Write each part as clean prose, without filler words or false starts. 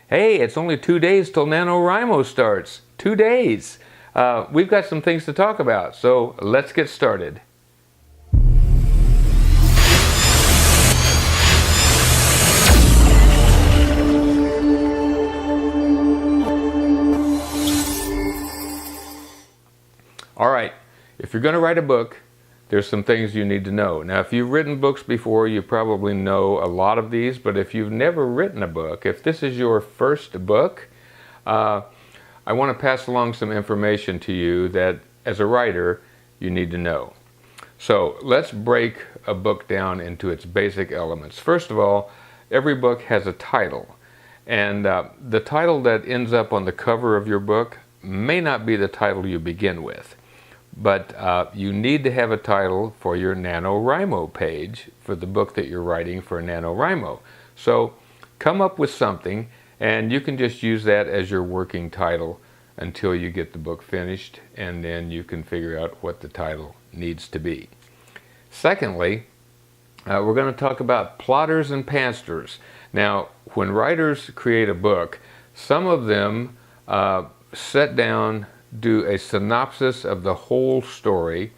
Hey, it's only 2 days till NaNoWRIMO starts. 2 days. We've got some things to talk about, so let's get started. All right, if you're going to write a book, there's some things you need to know. Now, if you've written books before, you probably know a lot of these, but if you've never written a book, if this is your first book, I want to pass along some information to you that, as a writer, you need to know. So let's break a book down into its basic elements. First of all, every book has a title, and the title that ends up on the cover of your book may not be the title you begin with. But you need to have a title for your NaNoWRIMO page for the book that you're writing for NaNoWRIMO. So come up with something, and you can just use that as your working title until you get the book finished, and then you can figure out what the title needs to be. Secondly, we're going to talk about plotters and pantsers. Now, when writers create a book, some of them sit down, do a synopsis of the whole story.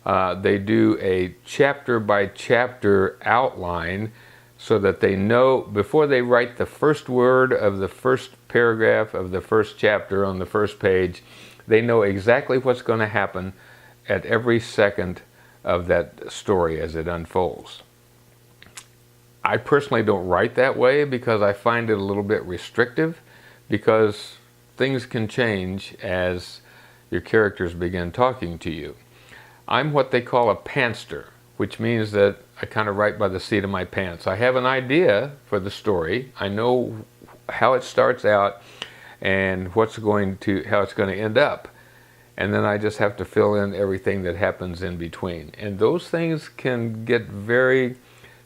They do a chapter by chapter outline so that they know before they write the first word of the first paragraph of the first chapter on the first page, they know exactly what's going to happen at every second of that story as it unfolds. I personally don't write that way because I find it a little bit restrictive, because things can change as your characters begin talking to you. I'm what they call a pantster, which means that I kind of write by the seat of my pants. I have an idea for the story. I know how it starts out and how it's going to end up. And then I just have to fill in everything that happens in between. And those things can get very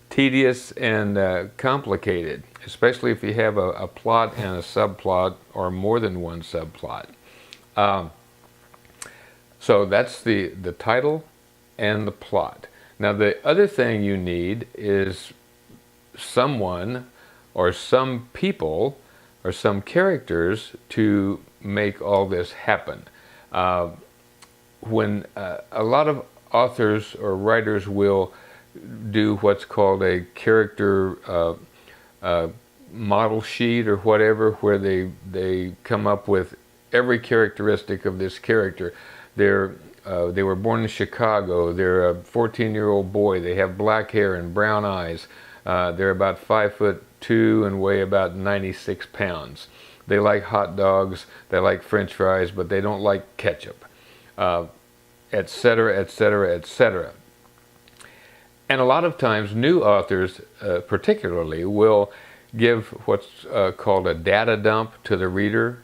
tedious and complicated, especially if you have a plot and a subplot or more than one subplot. So that's the title and the plot. Now, the other thing you need is someone or some people or some characters to make all this happen. When a lot of authors or writers will do what's called a character model sheet or whatever, where they come up with every characteristic of this character. They were born in Chicago. They're a 14-year-old boy. They have black hair and brown eyes. They're about 5'2" and weigh about 96 pounds. They like hot dogs. They like French fries, but they don't like ketchup, etc., etc., etc. And a lot of times, new authors, particularly, will give what's called a data dump to the reader,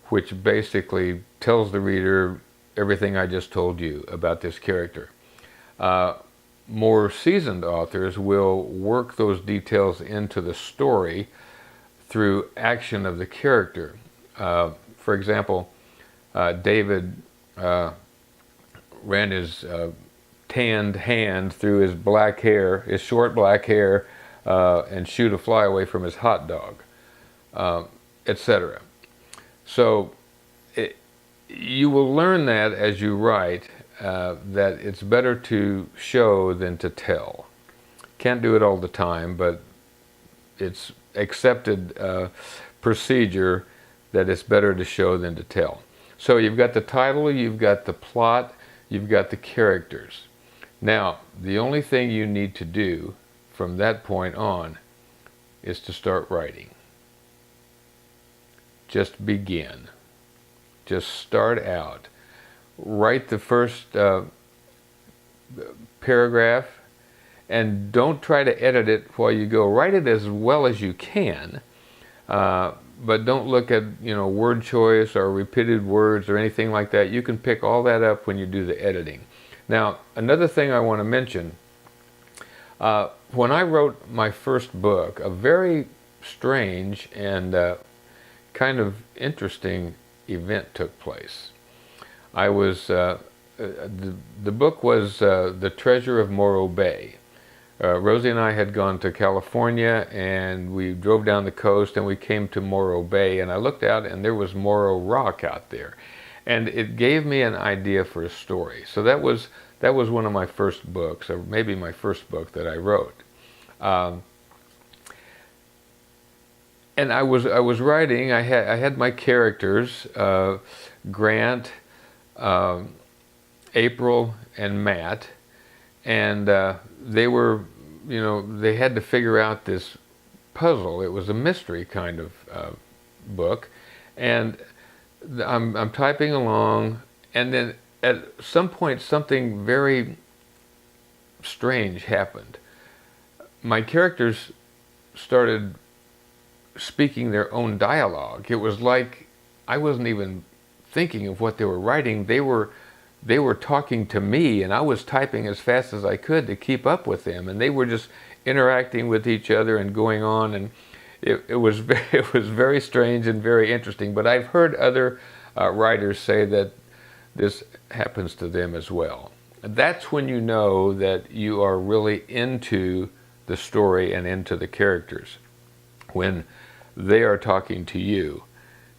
which basically tells the reader everything I just told you about this character. More seasoned authors will work those details into the story through action of the character. For example, David ran his tanned hand through his black hair, his short black hair, and shooed a fly away from his hot dog, etc. So you will learn that as you write, that it's better to show than to tell. Can't do it all the time, but it's accepted procedure that it's better to show than to tell. So you've got the title, you've got the plot, you've got the characters. Now, the only thing you need to do from that point on is to start writing. Just begin. Just start out. Write the first paragraph, and don't try to edit it while you go. Write it as well as you can, but don't look at word choice or repeated words or anything like that. You can pick all that up when you do the editing. Now, another thing I want to mention, when I wrote my first book, a very strange and kind of interesting event took place. I was the book was The Treasure of Morro Bay, Rosie and I had gone to California, and we drove down the coast and we came to Morro Bay, and I looked out and there was Morro Rock out there, and it gave me an idea for a story. So that was one of my first books, or maybe my first book that I wrote. And I was writing. I had my characters, Grant, April, and Matt, and they were, they had to figure out this puzzle. It was a mystery kind of book, and I'm typing along, and then at some point something very strange happened. My characters started speaking their own dialogue. It was like I wasn't even thinking of what they were writing. They were talking to me, and I was typing as fast as I could to keep up with them, and they were just interacting with each other and going on, and it was very strange and very interesting. But I've heard other writers say that this happens to them as well. That's when you know that you are really into the story and into the characters, when they are talking to you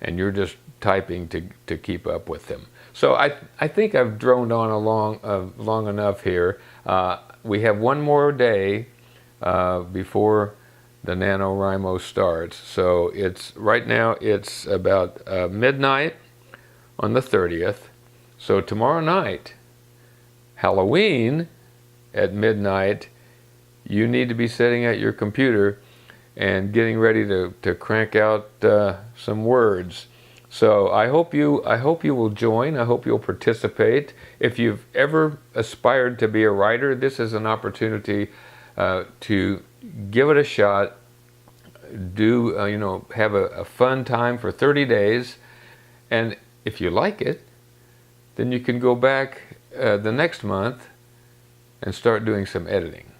and you're just typing to keep up with them. So I think I've droned on long enough here. We have one more day before the NaNoWRIMO starts. So right now it's about midnight on the 30th. So tomorrow night, Halloween at midnight, you need to be sitting at your computer and getting ready to crank out some words. So I hope you will join. I hope you'll participate. If you've ever aspired to be a writer, this is an opportunity to give it a shot. Have a fun time for 30 days, and if you like it, then you can go back the next month and start doing some editing.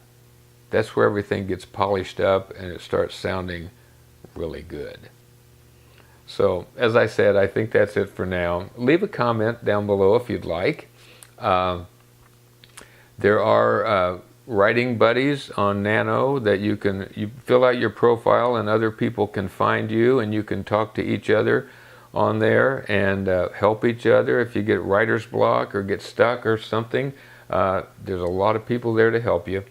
That's where everything gets polished up and it starts sounding really good. So, as I said, I think that's it for now. Leave a comment down below if you'd like. There are writing buddies on Nano that you fill out your profile and other people can find you, and you can talk to each other on there and help each other. If you get writer's block or get stuck or something, there's a lot of people there to help you.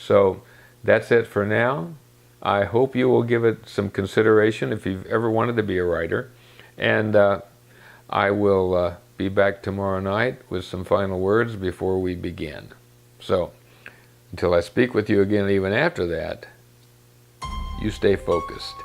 So that's it for now. I hope you will give it some consideration if you've ever wanted to be a writer. And I will be back tomorrow night with some final words before we begin. So until I speak with you again even after that, you stay focused.